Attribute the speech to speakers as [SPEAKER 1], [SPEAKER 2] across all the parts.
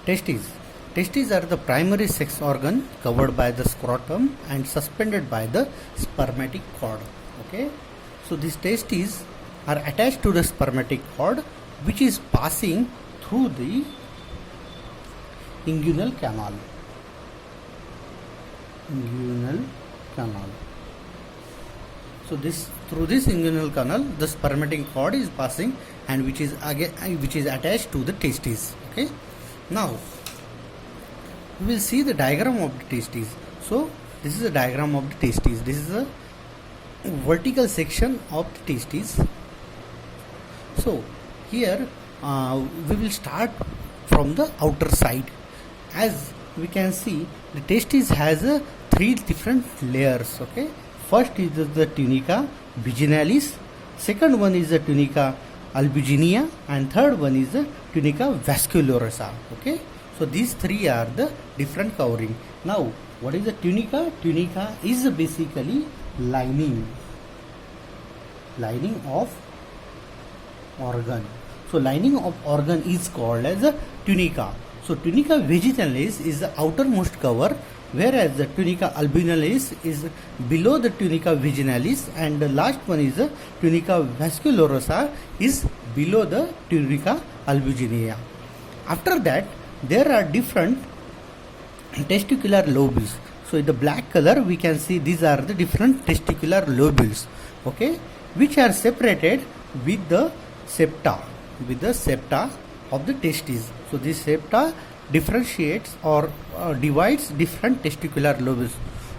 [SPEAKER 1] Testes. Testes are the primary sex organ covered by the scrotum and suspended by the spermatic cord. Okay. So these testes are attached to the spermatic cord, which is passing through the inguinal canal. Inguinal canal. So this through this inguinal canal, the spermatic cord is passing, and which is attached to the testes. Okay. Now we will see the diagram of the testes. So this is a diagram of the testes. This is a vertical section of the testes. So here we will start from the outer side. As we can see, the testes has three different layers. Okay. First is the tunica vaginalis, second one is the tunica albuginea, and third one is the tunica vasculosa. Okay. So these three are the different covering. Now what is the tunica? Tunica is basically lining of organ. So lining of organ is called as a tunica. So tunica vaginalis is the outermost cover, whereas the tunica albuminalis is below the tunica vaginalis, and the last one is the tunica vasculosa is below the tunica albuginea. After that, there are different testicular lobules. So in the black color we can see these are the different testicular lobules, okay, which are separated with the septa of the testes. So this septa differentiates or divides different testicular lobules.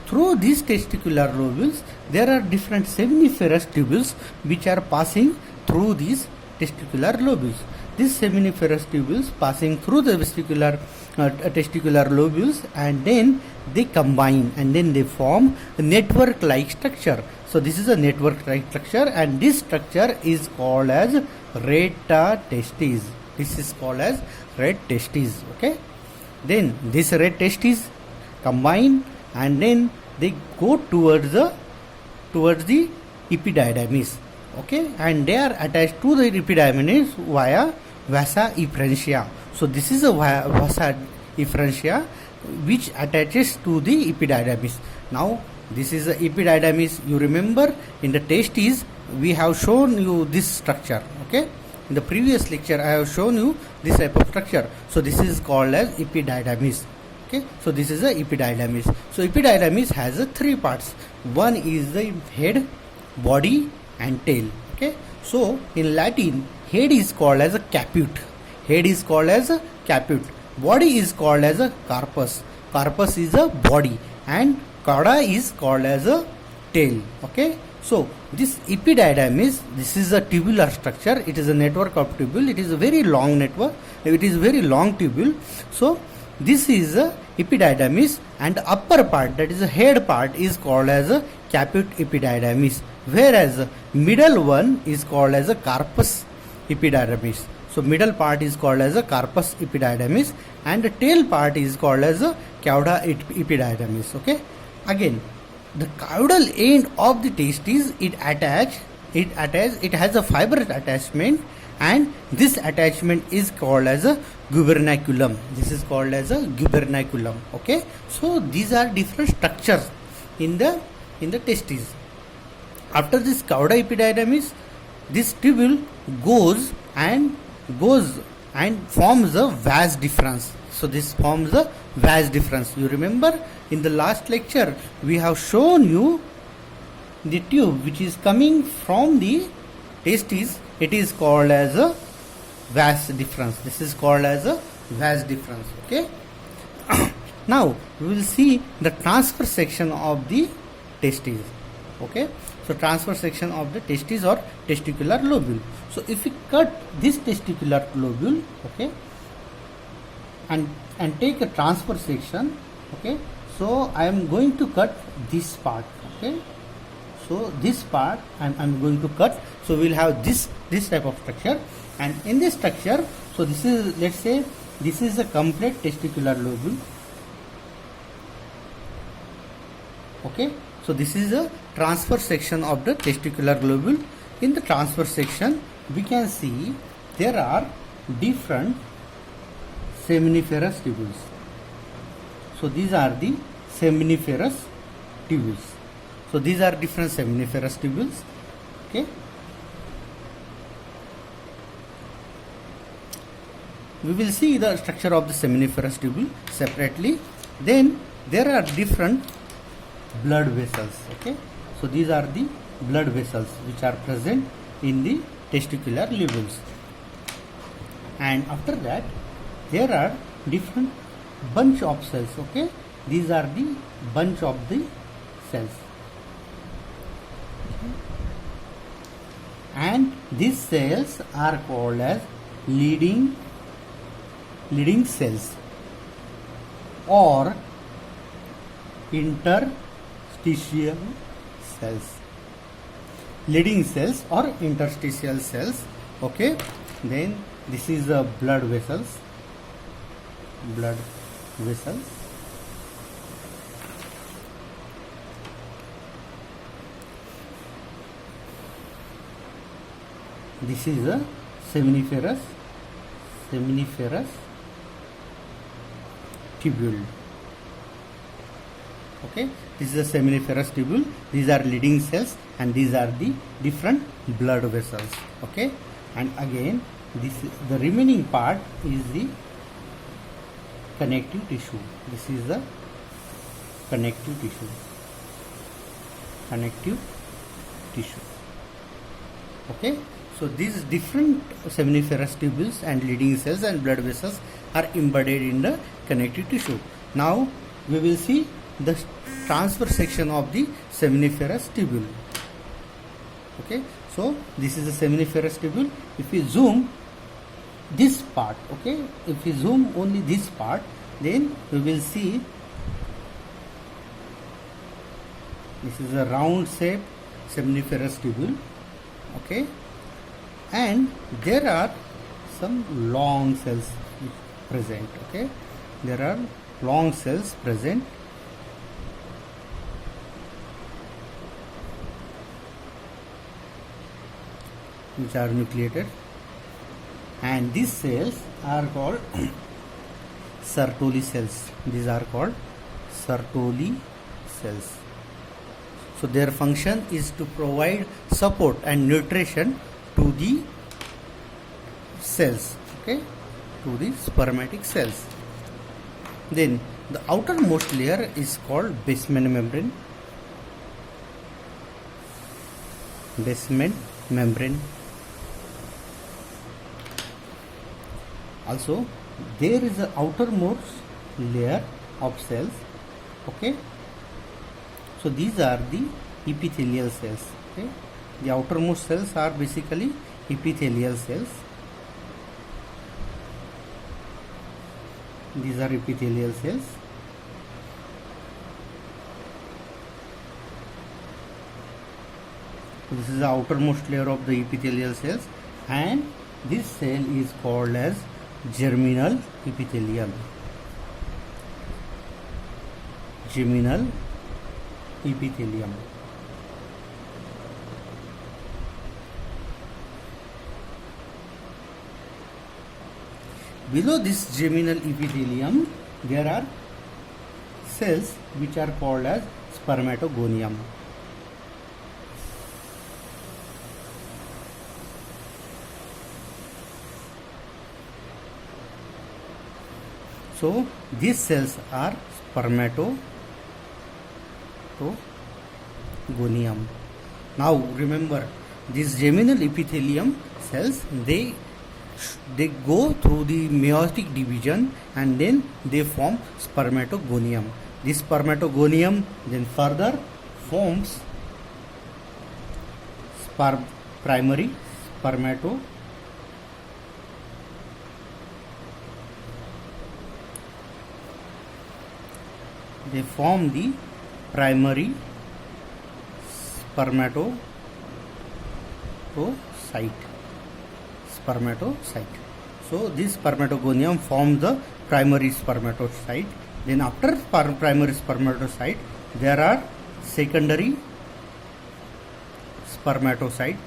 [SPEAKER 1] Through these testicular lobules there are different seminiferous tubules which are passing through these testicular lobules. These seminiferous tubules passing through the testicular lobules, and then they combine and then they form a network like structure. So this is a network like structure, and this structure is called as rete testis. This is called as red testes. Okay. Then this red testes combine and then they go towards the epididymis. Okay, and they are attached to the epididymis via vasa efferentia. So this is a vasa efferentia which attaches to the epididymis. Now this is the epididymis. You remember in the testes we have shown you this structure. Okay, in the previous lecture I have shown you this type of structure. So this is called as epididymis. Okay, so this is the epididymis. So epididymis has three parts. One is the head, body and tail. Okay, so in Latin head is called as a caput. Head is called as a caput. Body is called as a carpus. Carpus is a body, and cauda is called as a tail. Okay, so this epididymis, this is a tubular structure. It is a network of tubule. It is a very long network. It is very long tubule. So this is a epididymis, and the upper part, that is the head part, is called as a caput epididymis, whereas middle one is called as a carpus epididymis. So middle part is called as a carpus epididymis, and the tail part is called as a cauda epididymis. Okay, again the caudal end of the testes, it has a fibrous attachment, and this attachment is called as a gubernaculum. This is called as a gubernaculum. Okay, so these are different structures in the testes. After this cauda epididymis, this tubule goes and forms a vas deferens. So this forms a vas deferens. You remember in the last lecture we have shown you the tube which is coming from the testes. It is called as a vas deferens. This is called as a vas deferens. Okay. Now we will see the transverse section of the testes. Okay. So transverse section of the testes or testicular lobule. So if we cut this testicular lobule, okay, and take a transverse section, okay, so I am going to cut this part. Okay, so this part I'm going to cut. So we will have this type of structure, and in this structure, so this is, let's say this is a complete testicular lobule. Okay, so this is a transverse section of the testicular lobule. In the transverse section we can see there are different seminiferous tubules. So these are the seminiferous tubules. So these are different seminiferous tubules. Okay. We will see the structure of the seminiferous tubule separately. Then there are different blood vessels. Okay. So these are the blood vessels which are present in the testicular lobules. And after that there are different bunch of cells. Okay. These are the bunch of the cells. Okay. And these cells are called as leading cells or interstitial cells. Leading cells or interstitial cells. Okay. Then this is the blood vessels. This is a seminiferous tubule. Okay, this is a seminiferous tubule. These are leading cells and these are the different blood vessels. Okay, and again the remaining part is the connective tissue. This is the connective tissue. Okay, so these different seminiferous tubules and leading cells and blood vessels are embedded in the connective tissue. Now we will see the transverse section of the seminiferous tubule. Okay, so this is the seminiferous tubule. If we zoom this part, okay, if we zoom only this part, then we will see this is a round shape seminiferous tubule. Okay, and there are some long cells present. Okay, there are long cells present which are nucleated, and these cells are called Sertoli cells. These are called Sertoli cells. So their function is to provide support and nutrition to the cells, okay, to the spermatic cells. Then the outermost layer is called basement membrane. Also there is an outermost layer of cells. Okay, so these are the epithelial cells. Okay, the outermost cells are basically epithelial cells. These are epithelial cells. So this is the outermost layer of the epithelial cells, and this cell is called as germinal epithelium. Germinal epithelium. Below this germinal epithelium, there are cells which are called as spermatogonium. So these cells are spermatogonium. Now remember, these germinal epithelium cells, they go through the meiotic division and then they form spermatogonium. This spermatogonium then further forms primary spermato. They form the primary spermatocyte. So this spermatogonium forms the primary spermatocyte. Then after primary spermatocyte, there are secondary spermatocyte,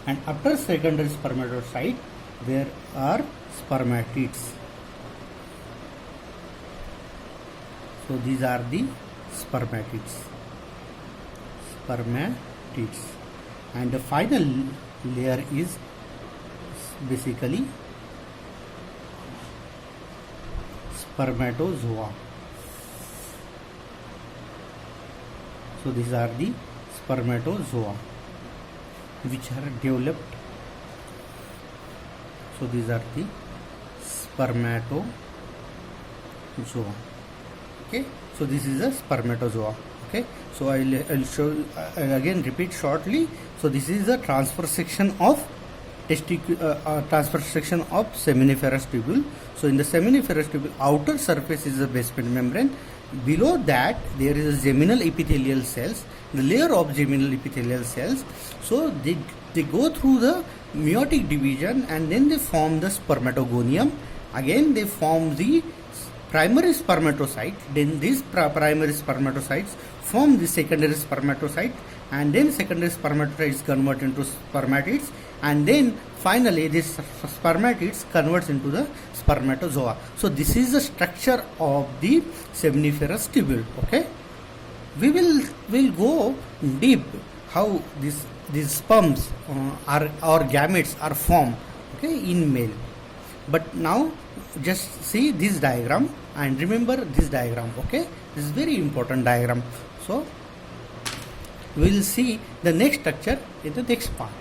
[SPEAKER 1] and after secondary spermatocyte, there are spermatids. So these are the spermatids. And the final layer is basically spermatozoa. So these are the spermatozoa which are developed. So these are the spermatozoa. Okay, so this is a spermatozoa. Okay, so I'll show, I'll again repeat shortly. So this is the transfer section of seminiferous tubule. So in the seminiferous tubule, outer surface is the basement membrane. Below that there is a geminal epithelial cells, the layer of geminal epithelial cells. So they go through the meiotic division and then they form the spermatogonium. Again they form the primary spermatocyte. Then these primary spermatocytes form the secondary spermatocyte, and then secondary spermatocytes convert into spermatids, and then finally this spermatids converts into the spermatozoa. So this is the structure of the seminiferous tubule. Okay, we will go deep how these sperms or gametes are formed, okay, in male. But now just see this diagram and remember this diagram. Okay, this is very important diagram. So we will see the next structure in the next part.